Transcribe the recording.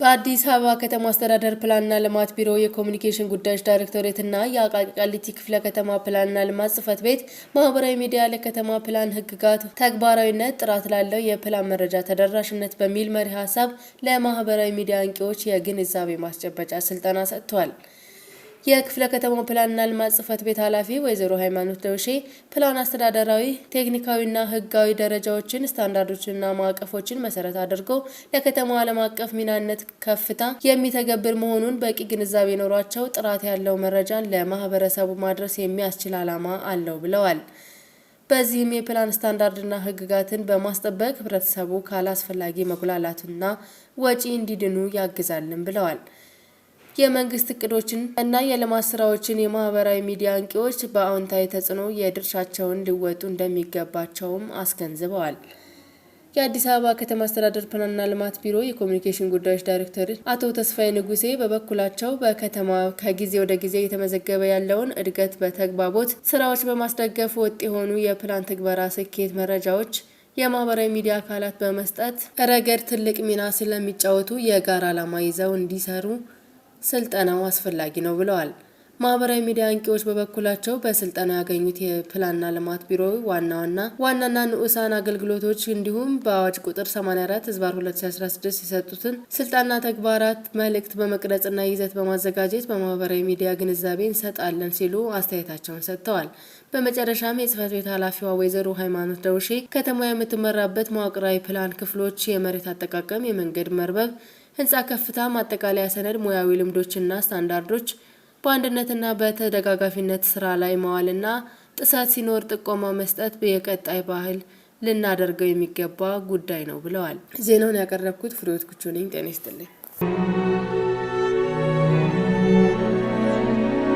በአዲስ አበባ ከተማ አስተዳደር ፕላንና ልማት ቢሮ የኮሚኒኬሽን ጉዳዮች ዳይሬክቶሬትና የአቃቂ ቃሊቲ ክፍለ ከተማ ፕላንና ልማት ጽሕፈት ቤት ማህበራዊ ሚዲያ ለከተማ ፕላን ህግጋት ተግባራዊነት ጥራት ላለው የፕላን መረጃ ተደራሽነት በሚል መሪ ሀሳብ ለማህበራዊ ሚዲያ አንቂዎች የግንዛቤ ማስጨበጫ ስልጠና ሰጥቷል። የክፍለ ከተማው ፕላንና ልማት ጽሕፈት ቤት ኃላፊ ወይዘሮ ሃይማኖት ደውሼ ፕላን አስተዳደራዊ፣ ቴክኒካዊና ህጋዊ ደረጃዎችን፣ ስታንዳርዶችንና ማዕቀፎችን መሰረት አድርጎ ለከተማው ዓለም አቀፍ ሚናነት ከፍታ የሚተገብር መሆኑን በቂ ግንዛቤ ኖሯቸው ጥራት ያለው መረጃን ለማህበረሰቡ ማድረስ የሚያስችል ዓላማ አለው ብለዋል። በዚህም የፕላን ስታንዳርድና ህግጋትን በማስጠበቅ ህብረተሰቡ ካላስፈላጊ መጉላላትና ወጪ እንዲድኑ ያግዛልን ብለዋል። የመንግስት እቅዶችን እና የልማት ስራዎችን የማህበራዊ ሚዲያ አንቂዎች በአዎንታዊ ተጽዕኖ የድርሻቸውን ሊወጡ እንደሚገባቸውም አስገንዝበዋል። የአዲስ አበባ ከተማ አስተዳደር ፕላንና ልማት ቢሮ የኮሚኒኬሽን ጉዳዮች ዳይሬክተር አቶ ተስፋዬ ንጉሴ በበኩላቸው በከተማ ከጊዜ ወደ ጊዜ እየተመዘገበ ያለውን እድገት በተግባቦት ስራዎች በማስደገፍ ወጥ የሆኑ የፕላን ትግበራ ስኬት መረጃዎች የማህበራዊ ሚዲያ አካላት በመስጠት ረገድ ትልቅ ሚና ስለሚጫወቱ የጋራ ዓላማ ይዘው እንዲሰሩ ስልጠናው አስፈላጊ ነው ብለዋል። ማህበራዊ ሚዲያ አንቂዎች በበኩላቸው በስልጠናው ያገኙት የፕላንና ልማት ቢሮ ዋናና ንዑሳን አገልግሎቶች እንዲሁም በአዋጅ ቁጥር 84/2016 የሰጡትን ስልጠና ተግባራት መልእክት በመቅረጽና ይዘት በማዘጋጀት በማህበራዊ ሚዲያ ግንዛቤ እንሰጣለን ሲሉ አስተያየታቸውን ሰጥተዋል። በመጨረሻም የጽሕፈት ቤት ኃላፊዋ ወይዘሮ ሃይማኖት ደውሼ ከተማዋ የምትመራበት መዋቅራዊ ፕላን ክፍሎች የመሬት አጠቃቀም፣ የመንገድ መርበብ፣ ህንፃ ከፍታ፣ ማጠቃለያ ሰነድ፣ ሙያዊ ልምዶችና ስታንዳርዶች በአንድነትና በተደጋጋፊነት ስራ ላይ መዋልና ጥሰት ሲኖር ጥቆማ መስጠት የቀጣይ ባህል ልናደርገው የሚገባ ጉዳይ ነው ብለዋል። ዜናውን ያቀረብኩት ፍሬህይወት ኩቹ ነኝ። ጤና ይስጥልኝ።